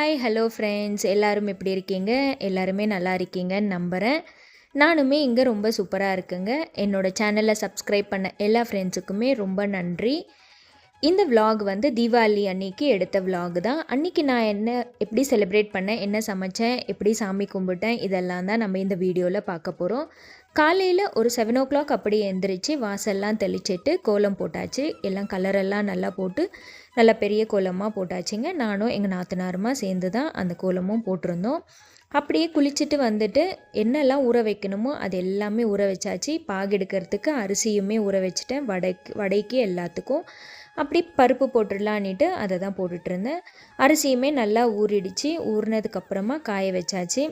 Hi hello friends, எல்லோரும் எப்படி இருக்கீங்க? எல்லாருமே நல்லா இருக்கீங்கன்னு நம்புகிறேன். நானுமே இங்கே ரொம்ப சூப்பராக இருக்குங்க. என்னோடய சேனலை சப்ஸ்கிரைப் பண்ண எல்லா ஃப்ரெண்ட்ஸுக்குமே ரொம்ப நன்றி. இந்த விலாக் வந்து தீபாவளி அன்னைக்கு எடுத்த விலாக் தான். அன்றைக்கி நான் எப்படி செலிப்ரேட் பண்ணேன், என்ன சமைச்சேன், எப்படி சாமி கும்பிட்டேன், இதெல்லாம் தான் நம்ம இந்த வீடியோவில் பார்க்க போகிறோம். காலையில் ஒரு 7 o'clock அப்படி எழுந்திரிச்சு வாசல்லாம் தெளிச்சிட்டு கோலம் போட்டாச்சு. எல்லாம் கலரெல்லாம் நல்லா போட்டு நல்லா பெரிய கோலமாக போட்டாச்சுங்க. நானும் எங்கள் நாத்தனாருமா சேர்ந்து தான் அந்த கோலமும் போட்டிருந்தோம். அப்படியே குளிச்சுட்டு வந்துட்டு என்னெல்லாம் ஊற வைக்கணுமோ அது எல்லாமே ஊற வச்சாச்சு. பாகு எடுக்கிறதுக்கு அரிசியுமே ஊற வச்சுட்டேன். வடைக்கு எல்லாத்துக்கும் அப்படி பருப்பு போட்டுடலான்ட்டு அதை தான் போட்டுட்ருந்தேன். அரிசியுமே நல்லா ஊறிடுச்சு. ஊறினதுக்கப்புறமா காய வச்சாச்சு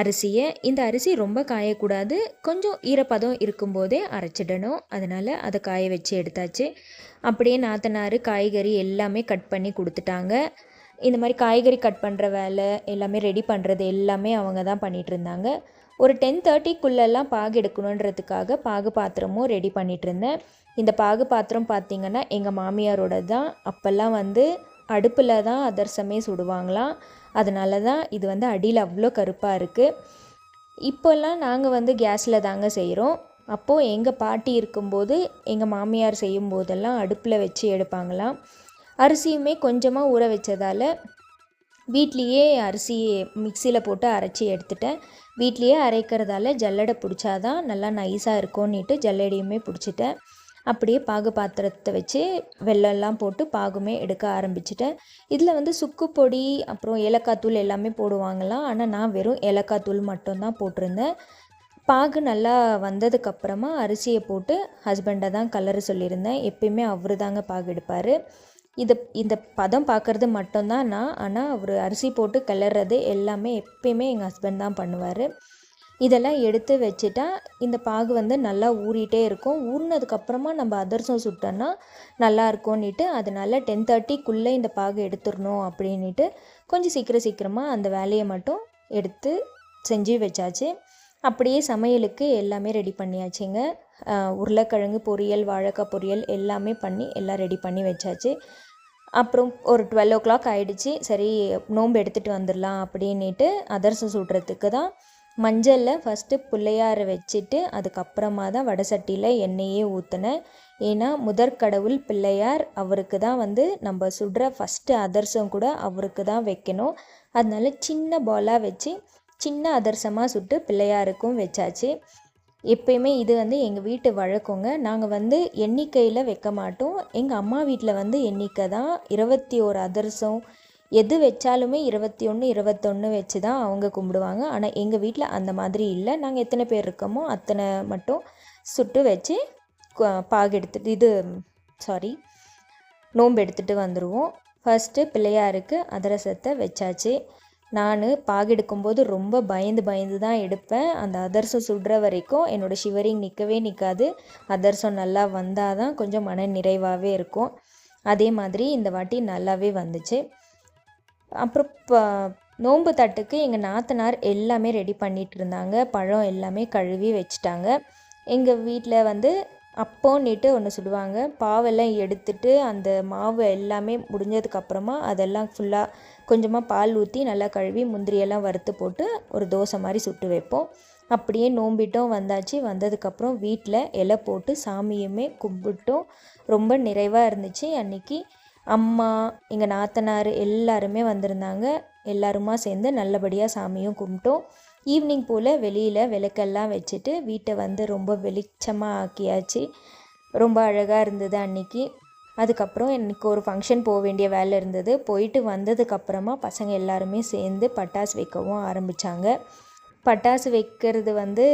அரிசியை. இந்த அரிசி ரொம்ப காயக்கூடாது, கொஞ்சம் ஈரப்பதம் இருக்கும்போதே அரைச்சிடணும். அதனால் அதை காய வச்சு எடுத்தாச்சு. அப்படியே நாத்தனார் காய்கறி எல்லாமே கட் பண்ணி கொடுத்துட்டாங்க. இந்த மாதிரி காய்கறி கட் பண்ணுற வேலை எல்லாமே ரெடி பண்ணுறது எல்லாமே அவங்க தான் பண்ணிகிட்டு இருந்தாங்க. ஒரு 10:30க்குள்ளெல்லாம் பாகு எடுக்கணுன்றதுக்காக பாகு பாத்திரமும் ரெடி பண்ணிகிட்டு இருந்தேன். இந்த பாகு பாத்திரம் பார்த்திங்கன்னா எங்கள் மாமியாரோட தான். அப்போல்லாம் வந்து அடுப்பில் தான் அதர்சமே சுடுவாங்களாம். அதனால தான் இது வந்து அடியில் அவ்வளோ கருப்பாக இருக்குது. இப்போல்லாம் நாங்கள் வந்து கேஸில் தாங்க செய்கிறோம். அப்போது எங்கள் பாட்டி இருக்கும்போது எங்கள் மாமியார் செய்யும் போதெல்லாம் அடுப்பில் வச்சு எடுப்பாங்களாம். அரிசியுமே கொஞ்சமாக ஊற வச்சதால் வீட்லேயே அரிசி மிக்சியில் போட்டு அரைச்சி எடுத்துட்டேன். வீட்லேயே அரைக்கிறதால ஜல்லடை பிடிச்சாதான் நல்லா நைஸாக இருக்கும்னுட்டு ஜல்லடையுமே பிடிச்சிட்டேன். அப்படியே பாகு பாத்திரத்தை வச்சு வெல்லம்லாம் போட்டு பாகுமே எடுக்க ஆரம்பிச்சிட்டேன். இதில் வந்து சுக்கு பொடி அப்புறம் ஏலக்காய் தூள் எல்லாமே போடுவாங்களாம். ஆனால் நான் வெறும் ஏலக்காய் தூள் மட்டும்தான் போட்டிருந்தேன். பாகு நல்லா வந்ததுக்கப்புறமா அரிசியை போட்டு ஹஸ்பண்டை தான் கலர் சொல்லியிருந்தேன். எப்பயுமே அவர் தாங்க பாகு எடுப்பார். இந்த பதம் பார்க்குறது மட்டும்தான் நான். ஆனால் அவர் அரிசி போட்டு கிளறது எல்லாமே எப்பயுமே எங்கள் ஹஸ்பண்ட் தான் பண்ணுவார். இதெல்லாம் எடுத்து வச்சுட்டா இந்த பாகு வந்து நல்லா ஊறிட்டே இருக்கும். ஊறினதுக்கப்புறமா நம்ம அதிரசம் சுட்டோன்னா நல்லா இருக்கும்னுட்டு அதனால் 10:30க்குள்ளே இந்த பாகு எடுத்துடணும் அப்படின்ட்டு கொஞ்சம் சீக்கிரமாக அந்த வேலையை மட்டும் எடுத்து செஞ்சு வச்சாச்சு. அப்படியே சமையலுக்கு எல்லாமே ரெடி பண்ணியாச்சுங்க. உருளைக்கிழங்கு பொரியல், வாழைக்காய் பொரியல் எல்லாமே பண்ணி எல்லாம் ரெடி பண்ணி வச்சாச்சு. அப்புறம் ஒரு 12 o'clock ஆகிடுச்சு. சரி நோன்பு எடுத்துகிட்டு வந்துடலாம் அப்படின்ட்டு அதிரசம் சுடுறதுக்கு தான் மஞ்சளில் ஃபஸ்ட்டு பிள்ளையாரை வச்சுட்டு அதுக்கப்புறமா தான் வடை சட்டியில் எண்ணெயே ஊற்றினேன். ஏன்னா முதற்கடவுள் பிள்ளையார், அவருக்கு தான் வந்து நம்ம சுடுற ஃபஸ்ட்டு அதிரசம் கூட அவருக்கு தான் வைக்கணும். அதனால சின்ன பாலாக வச்சு சின்ன அதிரசமாக சுட்டு பிள்ளையாருக்கும் வச்சாச்சு. எப்பயுமே இது வந்து எங்கள் வீட்டு வழக்கங்க. நாங்கள் வந்து எண்ணிக்கையில் வைக்க மாட்டோம். எங்கள் அம்மா வீட்டில் வந்து எண்ணிக்கை தான் 21 அதிரசம் எது வச்சாலுமே 21 21 வச்சு தான் அவங்க கும்பிடுவாங்க. ஆனால் எங்கள் வீட்டில் அந்த மாதிரி இல்லை. நாங்கள் எத்தனை பேர் இருக்கோமோ அத்தனை மட்டும் சுட்டு வச்சு பாகு எடுத்துட்டு நோன்பு எடுத்துகிட்டு வந்துடுவோம். ஃபஸ்ட்டு பிள்ளையாருக்கு அதிரசத்தை வச்சாச்சு. நான் பாகு எடுக்கும்போது ரொம்ப பயந்து தான் எடுப்பேன். அந்த அதிரசம் சுடுற வரைக்கும் என்னோடய ஷிவரிங் நிற்காது. அதிரசம் நல்லா வந்தால் தான் கொஞ்சம் மன நிறைவாகவே இருக்கும். அதே மாதிரி இந்த வாட்டி நல்லாவே வந்துச்சு. அப்புறம் நோன்பு தட்டுக்கு எங்கள் நாத்தனார் எல்லாமே ரெடி பண்ணிகிட்டு இருந்தாங்க. பழம் எல்லாமே கழுவி வச்சுட்டாங்க. எங்கள் வீட்டில் வந்து அப்போன்னுட்டு ஒன்று சுடுவாங்க. பாவெல்லாம் எடுத்துட்டு அந்த மாவு எல்லாமே முடிஞ்சதுக்கப்புறமா அதெல்லாம் ஃபுல்லாக கொஞ்சமாக பால் ஊற்றி நல்லா கழுவி முந்திரியெல்லாம் வறுத்து போட்டு ஒரு தோசை மாதிரி சுட்டு வைப்போம். அப்படியே நோம்பிட்டோம் வந்தாச்சு. வந்ததுக்கப்புறம் வீட்டில் இலை போட்டு சாமியுமே கும்பிட்டோம். ரொம்ப நிறைவாக இருந்துச்சு. அன்றைக்கி அம்மா எங்கள் நாத்தனார் எல்லாருமே வந்திருந்தாங்க. எல்லாருமா சேர்ந்து நல்லபடியாக சாமியும் கும்பிட்டோம். ஈவினிங் போல் வெளியில் விளக்கெல்லாம் வச்சுட்டு வீட்டை வந்து ரொம்ப வெளிச்சமாக ஆக்கியாச்சு. ரொம்ப அழகாக இருந்தது அன்றைக்கி. அதுக்கப்புறம் எனக்கு ஒரு ஃபங்க்ஷன் போக வேண்டிய வேலை இருந்தது. போயிட்டு வந்ததுக்கப்புறமா பசங்க எல்லாருமே சேர்ந்து பட்டாசு வைக்கவும் ஆரம்பித்தாங்க. பட்டாசு வைக்கிறது வந்து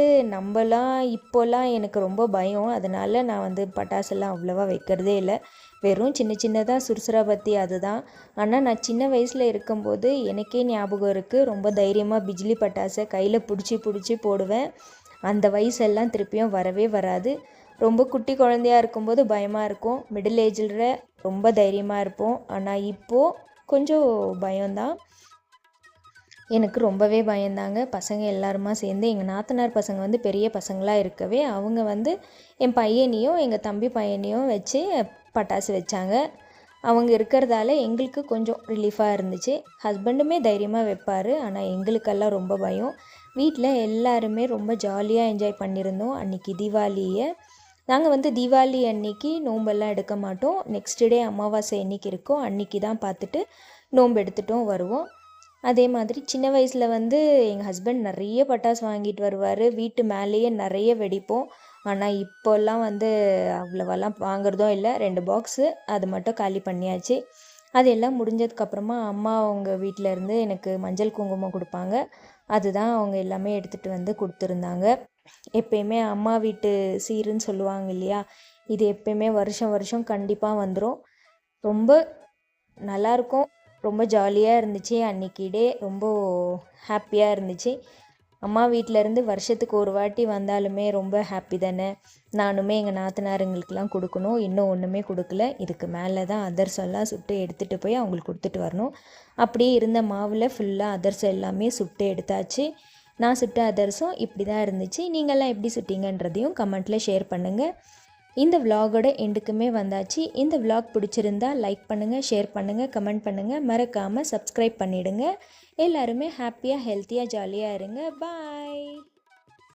இப்போல்லாம் எனக்கு ரொம்ப பயம். அதனால் நான் வந்து பட்டாசுலாம் அவ்வளோவா வைக்கிறதே இல்லை. வெறும் சின்னதாக சுறுசுறாபத்தி அதுதான். ஆனால் நான் சின்ன வயசில் இருக்கும்போது எனக்கே ஞாபகம் இருக்குது. ரொம்ப தைரியமாக பிஜ்லி பட்டாசை கையில் பிடிச்சி போடுவேன். அந்த வயசெல்லாம் திருப்பியும் வரவே வராது. ரொம்ப குட்டி குழந்தையாக இருக்கும்போது பயமாக இருக்கும். மிடில் ஏஜில் ரொம்ப தைரியமாக இருப்போம். ஆனால் இப்போது கொஞ்சம் பயம்தான். எனக்கு ரொம்பவே பயந்தாங்க. பசங்க எல்லாருமா சேர்ந்து எங்கள் நாத்தனார் பசங்க வந்து பெரிய பசங்களாக இருக்கவே அவங்க வந்து என் பையனையும் எங்கள் தம்பி பையனையும் வச்சு பட்டாசு வச்சாங்க. அவங்க இருக்கிறதால எங்களுக்கு கொஞ்சம் ரிலீஃபாக இருந்துச்சு. ஹஸ்பண்டுமே தைரியமாக வைப்பார், ஆனால் எங்களுக்கெல்லாம் ரொம்ப பயம். வீட்டில் எல்லாருமே ரொம்ப ஜாலியாக என்ஜாய் பண்ணியிருந்தோம் அன்றைக்கி தீபாவளியை. நாங்கள் தீபாவளி அன்னைக்கு நோம்பெல்லாம் எடுக்க மாட்டோம். நெக்ஸ்ட் டே அமாவாசை என்றைக்கு இருக்கோ அன்றைக்கி தான் பார்த்துட்டு நோன்பு எடுத்துட்டும் வருவோம். அதே மாதிரி சின்ன வயசில் எங்கள் ஹஸ்பண்ட் நிறைய பட்டாசு வாங்கிட்டு வருவார். வீட்டு மேலேயே நிறைய வெடிப்போம். ஆனால் இப்போல்லாம் அவ்வளோவெல்லாம் வாங்குறதும் இல்லை. 2 பாக்ஸு அது மட்டும் காலி பண்ணியாச்சு. அது எல்லாம் முடிஞ்சதுக்கப்புறமா அம்மா அவங்க வீட்டிலேருந்து எனக்கு மஞ்சள் குங்குமம் கொடுப்பாங்க. அதுதான் அவங்க எல்லாமே எடுத்துகிட்டு கொடுத்துருந்தாங்க. எப்பயுமே அம்மா வீட்டு சீருன்னு சொல்லுவாங்க இல்லையா, இது எப்பயுமே வருஷம் வருஷம் கண்டிப்பாக வந்துடும். ரொம்ப நல்லாயிருக்கும். ரொம்ப ஜாலியாக இருந்துச்சு. அன்றைக்கி டே ரொம்ப ஹாப்பியாக இருந்துச்சு. அம்மா வீட்டிலேருந்து வருஷத்துக்கு ஒரு வாட்டி வந்தாலுமே ரொம்ப ஹாப்பி தானே. நானுமே எங்கள் நாத்தனாருங்களுக்கெலாம் கொடுக்கணும். இன்னும் ஒன்றுமே கொடுக்கல. இதுக்கு மேலே தான் அதிரசம்லாம் சுட்டு எடுத்துகிட்டு போய் அவங்களுக்கு கொடுத்துட்டு வரணும். அப்படியே இருந்த மாவில் ஃபுல்லாக அதிரசம் எல்லாமே சுட்டு எடுத்தாச்சு. நான் சுட்ட அதிரசம் இப்படி தான் இருந்துச்சு. நீங்கள்லாம் எப்படி சுட்டிங்கன்றதையும் கமெண்ட்டில் ஷேர் பண்ணுங்கள். இந்த விலாகோட எண்டுக்குமே வந்தாச்சு. இந்த விலாக் பிடிச்சிருந்தா லைக் பண்ணுங்கள், ஷேர் பண்ணுங்கள், கமெண்ட் பண்ணுங்கள். மறக்காமல் சப்ஸ்கிரைப் பண்ணிவிடுங்க. எல்லாருமே ஹாப்பியாக ஹெல்த்தியாக ஜாலியாக இருங்க. பாய்.